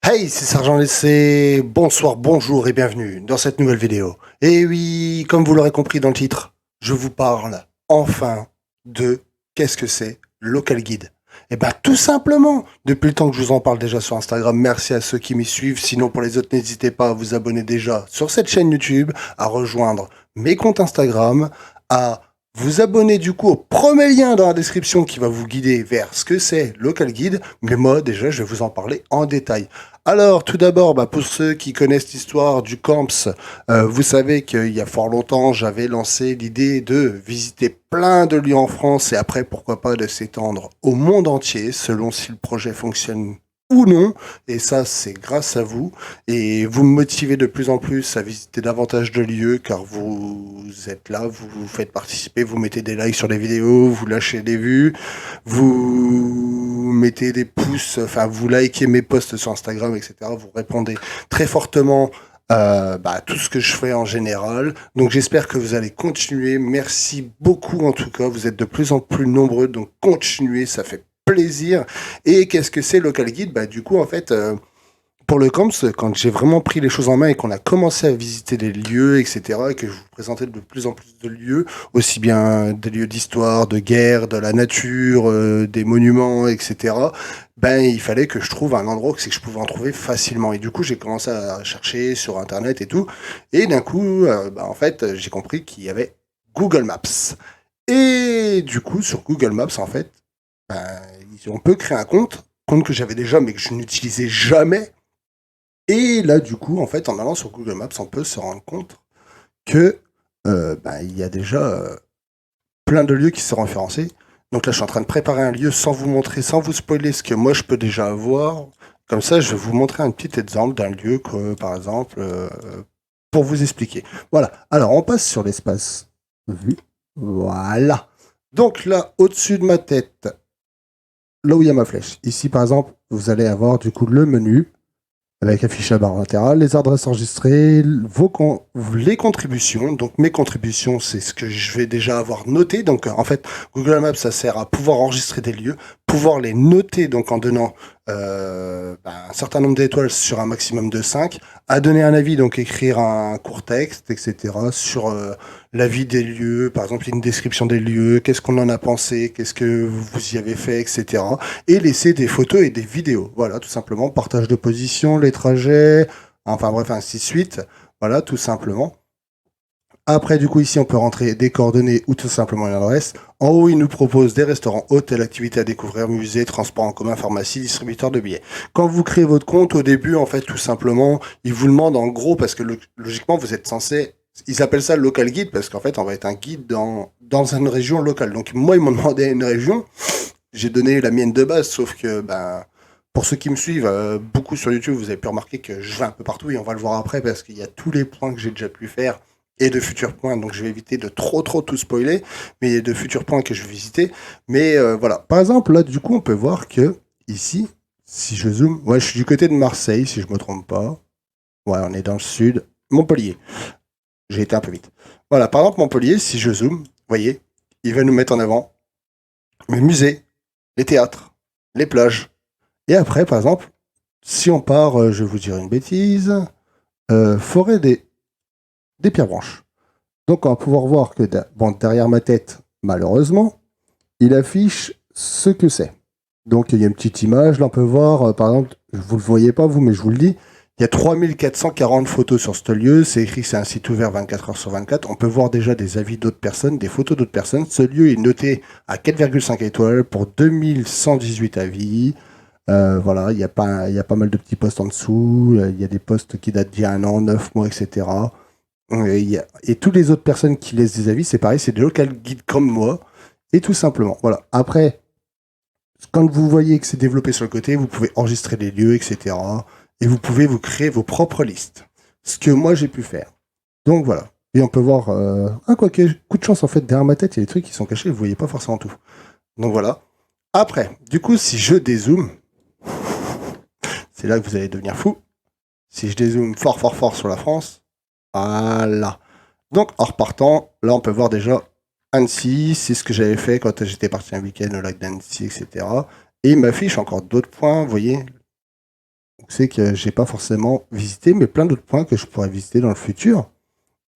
Hey, c'est Sergent Lessé, bonsoir, bonjour et bienvenue dans cette nouvelle vidéo. Et oui, comme vous l'aurez compris dans le titre, je vous parle enfin de qu'est-ce que c'est Local Guide. Eh ben tout simplement, depuis le temps que je vous en parle déjà sur Instagram, merci à ceux qui m'y suivent, sinon pour les autres n'hésitez pas à vous abonner déjà sur cette chaîne YouTube, à rejoindre mes comptes Instagram, à vous abonner du coup au premier lien dans la description qui va vous guider vers ce que c'est Local Guide, mais moi déjà je vais vous en parler en détail. Alors, tout d'abord, pour ceux qui connaissent l'histoire du Camps, vous savez qu'il y a fort longtemps, j'avais lancé l'idée de visiter plein de lieux en France et après, pourquoi pas, de s'étendre au monde entier, selon si le projet fonctionne ou non. Et ça, c'est grâce à vous. Et vous me motivez de plus en plus à visiter davantage de lieux, car vous êtes là, vous vous faites participer, vous mettez des likes sur les vidéos, vous lâchez des vues, vous mettez des pouces, enfin vous likez mes posts sur Instagram, etc. Vous répondez très fortement à tout ce que je fais en général. Donc j'espère que vous allez continuer. Merci beaucoup en tout cas. Vous êtes de plus en plus nombreux, donc continuez, ça fait plaisir. Et qu'est-ce que c'est Local Guide? Du coup, en fait, pour le camps, quand j'ai vraiment pris les choses en main et qu'on a commencé à visiter des lieux, etc., et que je vous présentais de plus en plus de lieux, aussi bien des lieux d'histoire, de guerre, de la nature, des monuments, etc., il fallait que je trouve un endroit que je pouvais en trouver facilement. Et du coup, j'ai commencé à chercher sur Internet et tout. Et d'un coup, en fait, j'ai compris qu'il y avait Google Maps. Et du coup, sur Google Maps, en fait, ben, on peut créer un compte que j'avais déjà, mais que je n'utilisais jamais. Et là, du coup, en fait, en allant sur Google Maps, on peut se rendre compte que il y a déjà plein de lieux qui sont référencés. Donc là, je suis en train de préparer un lieu sans vous montrer, sans vous spoiler ce que moi je peux déjà avoir. Comme ça, je vais vous montrer un petit exemple d'un lieu que, par exemple, pour vous expliquer. Voilà. Alors, on passe sur l'espace vu. Voilà. Donc là, au-dessus de ma tête, là où il y a ma flèche. Ici, par exemple, vous allez avoir du coup le menu avec affiché à barre latérale, les adresses enregistrées, les contributions. Donc mes contributions, c'est ce que je vais déjà avoir noté. Donc en fait, Google Maps, ça sert à pouvoir enregistrer des lieux, pouvoir les noter donc en donnant un certain nombre d'étoiles sur un maximum de 5, à donner un avis, donc écrire un court texte, etc. sur l'avis des lieux, par exemple une description des lieux, qu'est-ce qu'on en a pensé, qu'est-ce que vous y avez fait, etc. Et laisser des photos et des vidéos. Voilà, tout simplement, partage de position, les trajets, enfin bref, ainsi de suite. Voilà, tout simplement. Après, du coup, ici, on peut rentrer des coordonnées ou tout simplement une adresse. En haut, il nous propose des restaurants, hôtels, activités à découvrir, musées, transports en commun, pharmacie, distributeurs de billets. Quand vous créez votre compte, au début, en fait, tout simplement, il vous demande en gros, parce que logiquement, vous êtes censé... Ils appellent ça le local guide parce qu'en fait, on va être un guide dans une région locale. Donc, moi, ils m'ont demandé une région. J'ai donné la mienne de base, sauf que, pour ceux qui me suivent beaucoup sur YouTube, vous avez pu remarquer que je vais un peu partout et on va le voir après parce qu'il y a tous les points que j'ai déjà pu faire et de futurs points. Donc je vais éviter de trop tout spoiler, mais il y a de futurs points que je vais visiter. Mais voilà. Par exemple, là, du coup, on peut voir que ici, si je zoome, ouais, je suis du côté de Marseille, si je me trompe pas. Ouais, on est dans le sud. Montpellier. J'ai été un peu vite. Voilà, par exemple, Montpellier, si je zoome, vous voyez, il va nous mettre en avant les musées, les théâtres, les plages. Et après, par exemple, si on part, je vais vous dire une bêtise, forêt des pierres branches. Donc on va pouvoir voir que derrière ma tête, malheureusement, il affiche ce que c'est. Donc il y a une petite image, là on peut voir, par exemple, vous ne le voyez pas vous, mais je vous le dis, il y a 3440 photos sur ce lieu, c'est écrit que c'est un site ouvert 24 heures sur 24, on peut voir déjà des avis d'autres personnes, des photos d'autres personnes. Ce lieu est noté à 4,5 étoiles pour 2118 avis. Voilà, il y a pas mal de petits posts en dessous, il y a des posts qui datent d'il y a un an, 9 mois, etc. Et toutes les autres personnes qui laissent des avis, c'est pareil, c'est des local guides comme moi. Et tout simplement. Voilà. Après, quand vous voyez que c'est développé sur le côté, vous pouvez enregistrer les lieux, etc. Et vous pouvez vous créer vos propres listes. Ce que moi j'ai pu faire. Donc voilà. Et on peut voir. Quoique, coup de chance en fait, derrière ma tête, il y a des trucs qui sont cachés, vous voyez pas forcément tout. Donc voilà. Après, du coup, si je dézoome, c'est là que vous allez devenir fou. Si je dézoome fort sur la France, voilà. Donc, en repartant, là, on peut voir déjà Annecy, c'est ce que j'avais fait quand j'étais parti un week-end au lac d'Annecy, etc. Et il m'affiche encore d'autres points, vous voyez, C'est que j'ai pas forcément visité, mais plein d'autres points que je pourrais visiter dans le futur.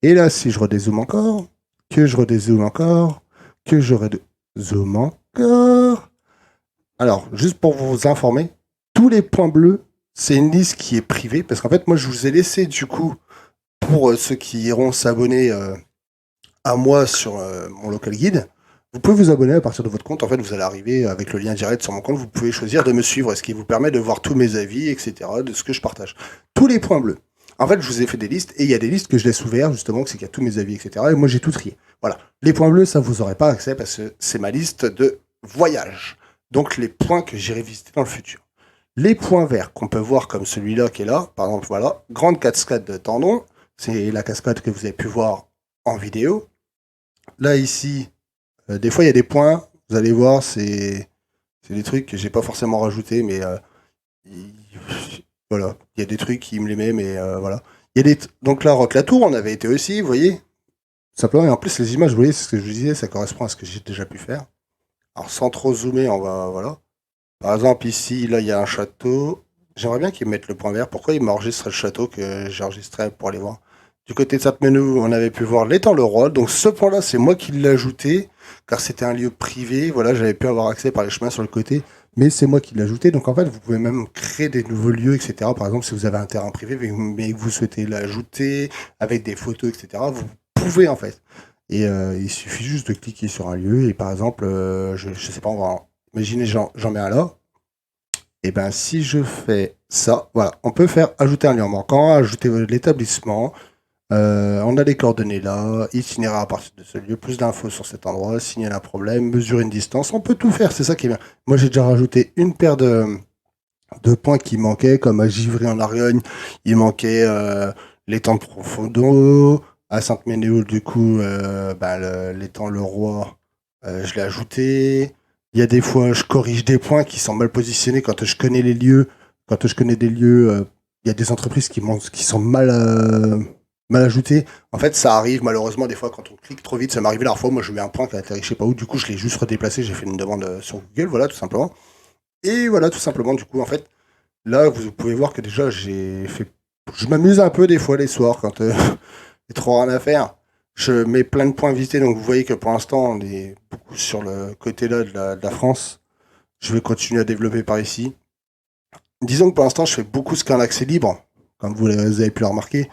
Et là, si je redézoome encore, que je redézoome encore, que je redézoome encore. Alors, juste pour vous informer, tous les points bleus, c'est une liste qui est privée, parce qu'en fait, moi, je vous ai laissé, du coup, pour ceux qui iront s'abonner à moi sur mon local guide, vous pouvez vous abonner à partir de votre compte. En fait, vous allez arriver avec le lien direct sur mon compte. Vous pouvez choisir de me suivre, ce qui vous permet de voir tous mes avis, etc., de ce que je partage. Tous les points bleus. En fait, je vous ai fait des listes et il y a des listes que je laisse ouvertes, justement, c'est qu'il y a tous mes avis, etc. Et moi, j'ai tout trié. Voilà. Les points bleus, ça, vous n'aurez pas accès parce que c'est ma liste de voyage. Donc, les points que j'irai visiter dans le futur. Les points verts qu'on peut voir comme celui-là qui est là, par exemple, voilà, grande cascade de Tendon. C'est la cascade que vous avez pu voir en vidéo. Là, ici, des fois, il y a des points. Vous allez voir, c'est des trucs que j'ai pas forcément rajoutés, mais voilà. Il y a des trucs qui me les met, mais voilà. Il y a des donc là, Rock la Tour, on avait été aussi, vous voyez. Simplement, et en plus, les images, vous voyez, c'est ce que je vous disais, ça correspond à ce que j'ai déjà pu faire. Alors, sans trop zoomer, on va, voilà. Par exemple, ici, là, il y a un château. J'aimerais bien qu'ils mettent le point vert. Pourquoi ils m'enregistrent le château que j'ai enregistré pour aller voir? Du côté de cette menu, on avait pu voir l'étang le roi. Donc ce point-là, c'est moi qui l'ai ajouté, car c'était un lieu privé. Voilà, j'avais pu avoir accès par les chemins sur le côté, mais c'est moi qui l'ai ajouté. Donc en fait, vous pouvez même créer des nouveaux lieux, etc. Par exemple, si vous avez un terrain privé, mais que vous souhaitez l'ajouter avec des photos, etc., vous pouvez en fait. Et il suffit juste de cliquer sur un lieu. Et par exemple, je sais pas, on va imaginer, j'en mets un là. Et ben si je fais ça, voilà, on peut faire ajouter un lien manquant, ajouter l'établissement. On a les coordonnées là, itinéraire à partir de ce lieu, plus d'infos sur cet endroit, signaler un problème, mesurer une distance, on peut tout faire, c'est ça qui est bien. Moi j'ai déjà rajouté une paire de points qui manquaient, comme à Givry en Argonne, il manquait l'étang de Profondo, à Sainte-Ménéhould du coup, l'étang Le Roi, je l'ai ajouté. Il y a des fois, je corrige des points qui sont mal positionnés quand je connais les lieux. Quand je connais des lieux, il y a des entreprises qui sont mal ajoutées. En fait, ça arrive malheureusement des fois quand on clique trop vite. Ça m'est arrivé la dernière fois. Moi, je mets un point qui a atterri je sais pas où. Du coup, je l'ai juste redéplacé. J'ai fait une demande sur Google, voilà, tout simplement. Et voilà, tout simplement, du coup, en fait, là, vous pouvez voir que déjà, j'ai fait. Je m'amuse un peu des fois les soirs quand j'ai trop rien à faire. Je mets plein de points visités, donc vous voyez que pour l'instant, on est beaucoup sur le côté là de la France. Je vais continuer à développer par ici. Disons que pour l'instant, je fais beaucoup ce qu'un accès libre, comme vous avez pu le remarquer.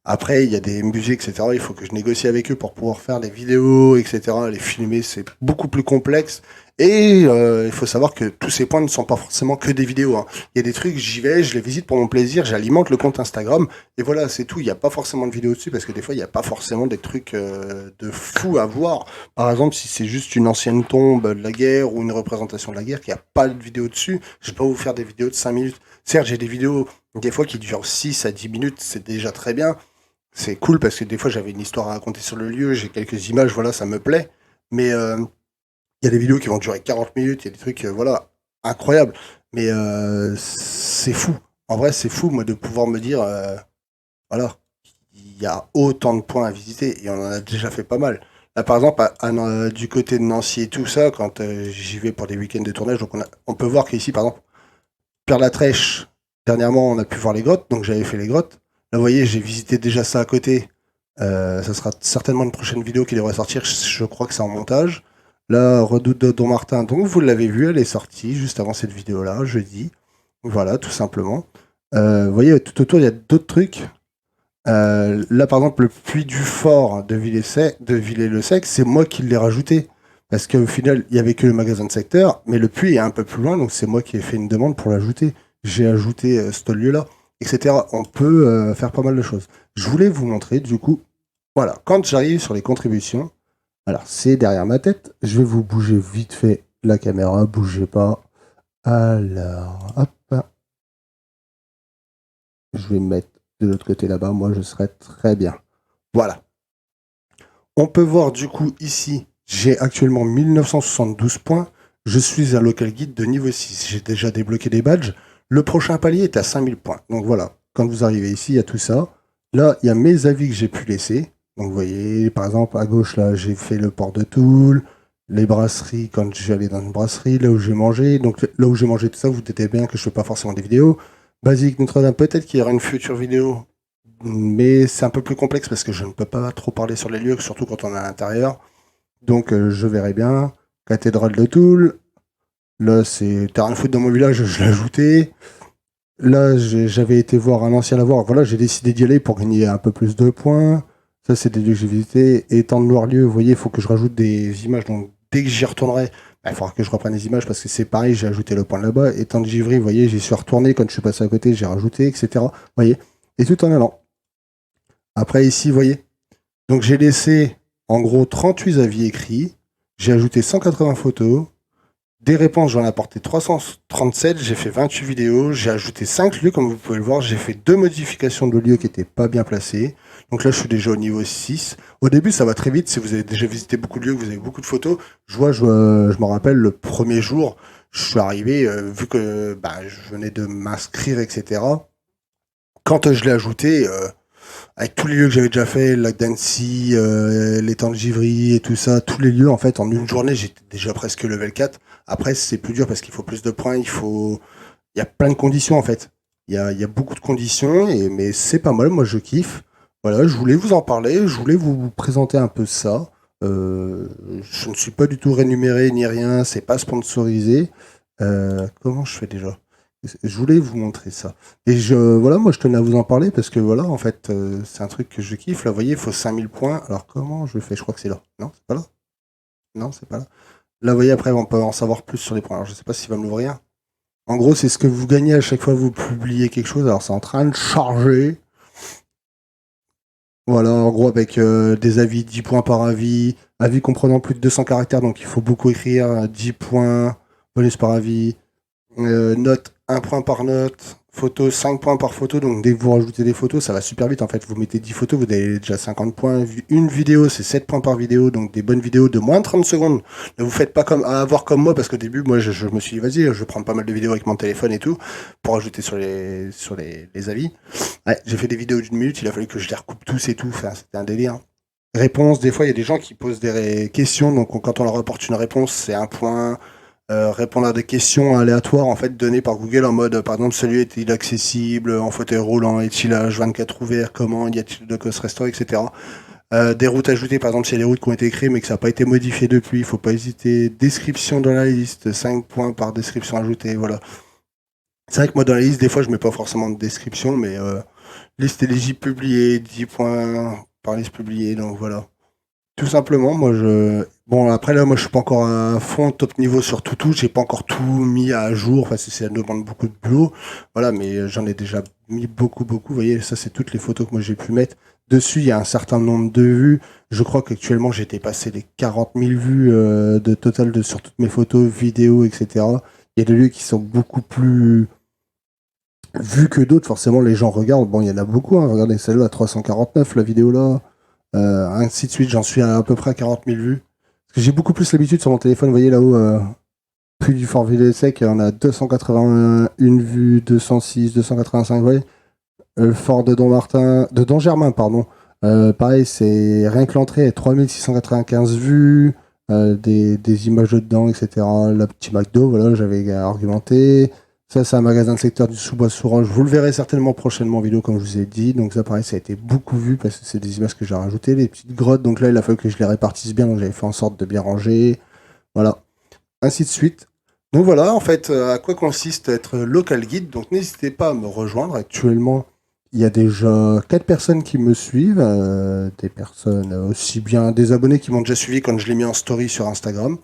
Après, il y a des musées, etc. Il faut que je négocie avec eux pour pouvoir faire des vidéos, etc. Les filmer, c'est beaucoup plus complexe. Et il faut savoir que tous ces points ne sont pas forcément que des vidéos, hein. Il y a des trucs, j'y vais, je les visite pour mon plaisir, j'alimente le compte Instagram. Et voilà, c'est tout. Il n'y a pas forcément de vidéos dessus parce que des fois, il n'y a pas forcément des trucs de fou à voir. Par exemple, si c'est juste une ancienne tombe de la guerre ou une représentation de la guerre, qu'il n'y a pas de vidéo dessus, je ne vais pas vous faire des vidéos de 5 minutes. Certes, j'ai des vidéos des fois qui durent 6 à 10 minutes, c'est déjà très bien. C'est cool parce que des fois j'avais une histoire à raconter sur le lieu, j'ai quelques images, voilà, ça me plaît. Mais il y a des vidéos qui vont durer 40 minutes, il y a des trucs, voilà, incroyables. Mais c'est fou. En vrai, c'est fou, moi, de pouvoir me dire, voilà, il y a autant de points à visiter et on en a déjà fait pas mal. Là, par exemple, du côté de Nancy et tout ça, quand j'y vais pour des week-ends de tournage, donc on peut voir qu'ici, par exemple, Père-la-Trèche, dernièrement, on a pu voir les grottes, donc j'avais fait les grottes. Là, vous voyez, j'ai visité déjà ça à côté. Ça sera certainement une prochaine vidéo qui devrait sortir. Je crois que c'est en montage. La Redoute de Don Martin, donc vous l'avez vu, elle est sortie juste avant cette vidéo-là, jeudi. Voilà, tout simplement. Vous voyez, tout autour, il y a d'autres trucs. Là, par exemple, le puits du fort de Villers-le-Sec, c'est moi qui l'ai rajouté. Parce qu'au final, il n'y avait que le magasin de secteur, mais le puits est un peu plus loin, donc c'est moi qui ai fait une demande pour l'ajouter. J'ai ajouté ce lieu-là, etc. On peut faire pas mal de choses. Je voulais vous montrer, du coup, voilà, quand j'arrive sur les contributions, alors c'est derrière ma tête, je vais vous bouger vite fait la caméra, bougez pas. Alors, hop, je vais me mettre de l'autre côté là-bas, moi je serai très bien. Voilà. On peut voir du coup ici, j'ai actuellement 1972 points. Je suis un local guide de niveau 6. J'ai déjà débloqué des badges. Le prochain palier est à 5000 points. Donc voilà, quand vous arrivez ici, il y a tout ça. Là, il y a mes avis que j'ai pu laisser. Donc vous voyez, par exemple, à gauche, là, j'ai fait le port de Toul, les brasseries, quand je suis allé dans une brasserie, là où j'ai mangé. Donc là où j'ai mangé tout ça, vous doutez bien que je fais pas forcément des vidéos. Basique Notre-Dame, peut-être qu'il y aura une future vidéo, mais c'est un peu plus complexe parce que je ne peux pas trop parler sur les lieux, surtout quand on est à l'intérieur. Donc je verrai bien. Cathédrale de Toul. Là, c'est terrain de foot dans mon village, je l'ai ajouté. Là, j'avais été voir un ancien lavoir. Voilà, j'ai décidé d'y aller pour gagner un peu plus de points. Ça, c'est des lieux que j'ai visités. Étang de Noirlieu, vous voyez, il faut que je rajoute des images. Donc, dès que j'y retournerai, bah, il faudra que je reprenne des images parce que c'est pareil, j'ai ajouté le point là-bas. Étang de Givry, vous voyez, j'y suis retourné. Quand je suis passé à côté, j'ai rajouté, etc. Vous voyez, et tout en allant. Après, ici, vous voyez. Donc, j'ai laissé, en gros, 38 avis écrits. J'ai ajouté 180 photos. Des réponses, j'en ai apporté 337, j'ai fait 28 vidéos, j'ai ajouté 5 lieux, comme vous pouvez le voir, j'ai fait 2 modifications de lieux qui n'étaient pas bien placés. Donc là, je suis déjà au niveau 6. Au début, ça va très vite, si vous avez déjà visité beaucoup de lieux, que vous avez beaucoup de photos. Je me rappelle, le premier jour, je suis arrivé, vu que bah, je venais de m'inscrire, etc. Quand je l'ai ajouté, avec tous les lieux que j'avais déjà fait, le lac d'Annecy, l'étang de Givry et tout ça, tous les lieux, en fait, en une journée, j'étais déjà presque level 4. Après, c'est plus dur parce qu'il faut plus de points, il y a plein de conditions, en fait. Il y a beaucoup de conditions, mais c'est pas mal, moi je kiffe. Voilà, je voulais vous en parler, je voulais vous présenter un peu ça. Je ne suis pas du tout rémunéré ni rien, c'est pas sponsorisé. Comment je fais déjà? Je voulais vous montrer ça. Et voilà, moi je tenais à vous en parler parce que voilà, en fait, c'est un truc que je kiffe. Là, vous voyez, il faut 5000 points. Alors comment je le fais? Je crois que c'est là. Non, c'est pas là. Non, c'est pas là. Là, vous voyez, après, on peut en savoir plus sur les points. Alors, je sais pas s'il va me l'ouvrir. En gros, c'est ce que vous gagnez à chaque fois que vous publiez quelque chose. Alors, c'est en train de charger. Voilà, en gros, avec des avis, 10 points par avis. Avis comprenant plus de 200 caractères, donc il faut beaucoup écrire. 10 points, bonus par avis. Note 1 point par note, photo 5 points par photo, donc dès que vous rajoutez des photos, ça va super vite en fait. Vous mettez 10 photos, vous avez déjà 50 points. Une vidéo, c'est 7 points par vidéo, donc des bonnes vidéos de moins de 30 secondes. Ne vous faites pas comme à avoir comme moi, parce qu'au début, moi je me suis dit, vas-y, je vais prendre pas mal de vidéos avec mon téléphone et tout, pour ajouter sur les avis. Ouais, j'ai fait des vidéos d'une minute, il a fallu que je les recoupe tous et tout, enfin, c'était un délire. Réponse, des fois il y a des gens qui posent des questions, donc quand on leur apporte une réponse, c'est un point. Répondre à des questions aléatoires en fait données par Google en mode par exemple celui est-il accessible en fauteuil roulant, est-il H24 ouvert, comment y a-t-il de cause restaurant, etc. Des routes ajoutées, par exemple s'il y a des routes qui ont été créées mais que ça n'a pas été modifié depuis, il faut pas hésiter. Description dans la liste, 5 points par description ajoutée, voilà. C'est vrai que moi dans la liste des fois je mets pas forcément de description, mais liste éligible publiée, 10 points par liste publiée, donc voilà. Tout simplement, moi je. Bon, après là, moi je suis pas encore à fond top niveau sur tout. J'ai pas encore tout mis à jour, parce que ça demande beaucoup de boulot. Voilà, mais j'en ai déjà mis beaucoup. Vous voyez, ça c'est toutes les photos que moi j'ai pu mettre. Dessus, il y a un certain nombre de vues. Je crois qu'actuellement j'ai dépassé les 40 000 vues de total sur toutes mes photos, vidéos, etc. Il y a des lieux qui sont beaucoup plus vus que d'autres. Forcément, les gens regardent. Bon, il y en a beaucoup. Hein. Regardez celle-là, 349, la vidéo là. Ainsi de suite, j'en suis à peu près à 40 000 vues. Parce que j'ai beaucoup plus l'habitude sur mon téléphone, vous voyez là-haut, plus du Fort Villers-Sec, on a 281 vues, 206, 285, vous voyez. Le Fort de Dommartin, de Domgermain, pardon. Pareil, c'est rien que l'entrée est 3695 vues, des images dedans, etc. La petite McDo, voilà, j'avais argumenté. Ça, c'est un magasin de secteur du Sous-Bois-Sourange. Vous le verrez certainement prochainement en vidéo, comme je vous ai dit. Donc, ça, pareil, ça a été beaucoup vu parce que c'est des images que j'ai rajoutées. Les petites grottes, donc là, il a fallu que je les répartisse bien. Donc, j'avais fait en sorte de bien ranger. Voilà. Ainsi de suite. Donc, voilà, en fait, à quoi consiste être local guide. Donc, n'hésitez pas à me rejoindre. Actuellement, il y a déjà 4 personnes qui me suivent. Des personnes aussi bien des abonnés qui m'ont déjà suivi quand je l'ai mis en story sur Instagram,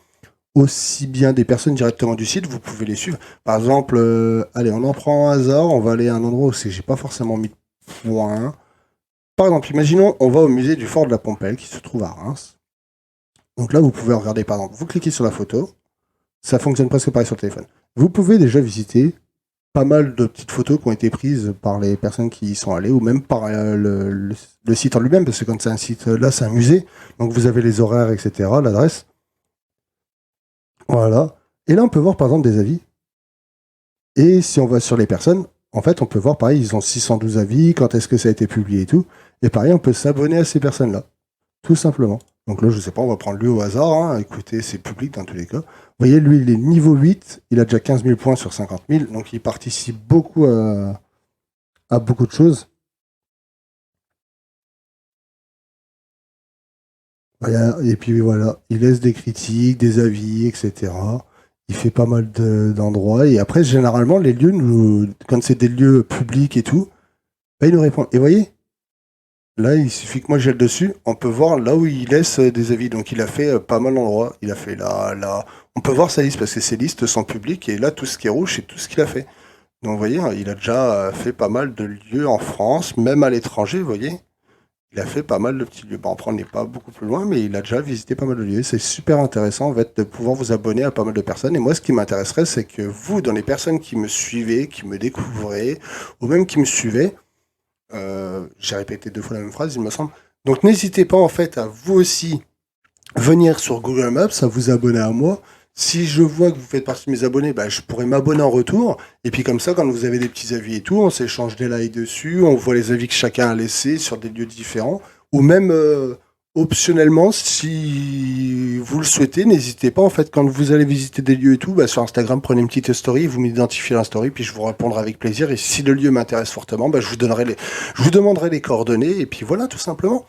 aussi bien des personnes directement du site, vous pouvez les suivre. Par exemple, allez, on en prend un hasard, on va aller à un endroit où j'ai pas forcément mis de points. Par exemple, imaginons, on va au musée du Fort de la Pompelle qui se trouve à Reims. Donc là, vous pouvez regarder, par exemple, vous cliquez sur la photo, ça fonctionne presque pareil sur le téléphone. Vous pouvez déjà visiter pas mal de petites photos qui ont été prises par les personnes qui y sont allées, ou même par le site en lui-même, parce que quand c'est un site, là, c'est un musée, donc vous avez les horaires, etc., l'adresse. Voilà. Et là, on peut voir par exemple des avis. Et si on va sur les personnes, en fait, on peut voir, pareil, ils ont 612 avis, quand est-ce que ça a été publié et tout. Et pareil, on peut s'abonner à ces personnes-là. Tout simplement. Donc là, je sais pas, on va prendre lui au hasard. Hein. Écoutez, c'est public dans tous les cas. Vous voyez, lui, il est niveau 8. Il a déjà 15 000 points sur 50 000. Donc il participe beaucoup à beaucoup de choses. Voilà, et puis voilà, il laisse des critiques, des avis, etc. Il fait pas mal d'endroits. Et après, généralement, les lieux, quand c'est des lieux publics et tout, bah, il nous répond. Et vous voyez, là, il suffit que moi j'aille dessus, on peut voir là où il laisse des avis. Donc il a fait pas mal d'endroits. Il a fait là, là. On peut voir sa liste parce que ses listes sont publiques. Et là, tout ce qui est rouge, c'est tout ce qu'il a fait. Donc vous voyez, hein, il a déjà fait pas mal de lieux en France, même à l'étranger, vous voyez. Il a fait pas mal de petits lieux. Bon, après, on n'est pas beaucoup plus loin, mais il a déjà visité pas mal de lieux. C'est super intéressant, en fait, de pouvoir vous abonner à pas mal de personnes. Et moi, ce qui m'intéresserait, c'est que vous, dans les personnes qui me suivez, qui me découvrez, ou même qui me suivez, j'ai répété 2 fois la même phrase, il me semble. Donc, n'hésitez pas, en fait, à vous aussi venir sur Google Maps, à vous abonner à moi. Si je vois que vous faites partie de mes abonnés, bah, je pourrais m'abonner en retour. Et puis comme ça, quand vous avez des petits avis et tout, on s'échange des likes dessus, on voit les avis que chacun a laissés sur des lieux différents. Ou même, optionnellement, si vous le souhaitez, n'hésitez pas, en fait, quand vous allez visiter des lieux et tout, bah, sur Instagram, prenez une petite story, vous m'identifiez la story, puis je vous répondrai avec plaisir. Et si le lieu m'intéresse fortement, bah, je vous demanderai les coordonnées, et puis voilà, tout simplement.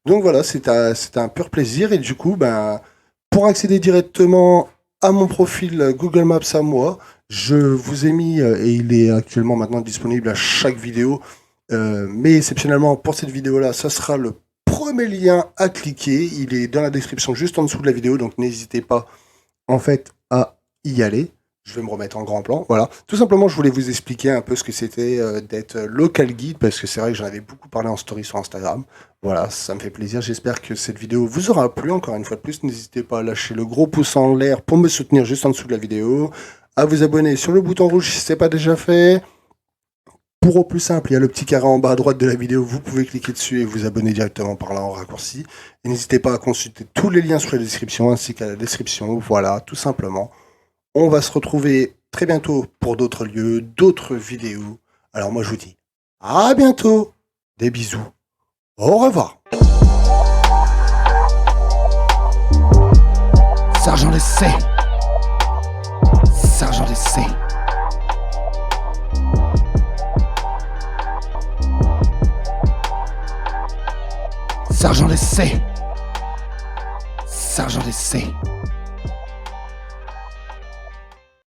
Donc voilà, c'était un pur plaisir. Et du coup, ben, pour accéder directement à mon profil Google Maps à moi, je vous ai mis, et il est actuellement maintenant disponible à chaque vidéo, mais exceptionnellement pour cette vidéo-là, ça sera le premier lien à cliquer. Il est dans la description juste en dessous de la vidéo, donc n'hésitez pas en fait à y aller. Je vais me remettre en grand plan. Voilà. Tout simplement, je voulais vous expliquer un peu ce que c'était d'être local guide, parce que c'est vrai que j'en avais beaucoup parlé en story sur Instagram. Voilà, ça me fait plaisir. J'espère que cette vidéo vous aura plu. Encore une fois de plus, n'hésitez pas à lâcher le gros pouce en l'air pour me soutenir juste en dessous de la vidéo, à vous abonner sur le bouton rouge si ce n'est pas déjà fait. Pour au plus simple, il y a le petit carré en bas à droite de la vidéo, vous pouvez cliquer dessus et vous abonner directement par là en raccourci. Et n'hésitez pas à consulter tous les liens sur la description ainsi qu'à la description. Voilà, tout simplement. On va se retrouver très bientôt pour d'autres lieux, d'autres vidéos. Alors moi je vous dis à bientôt, des bisous, au revoir. Sergent l'essai. Sergent l'essai. Sergent l'essai. Sergent l'essai.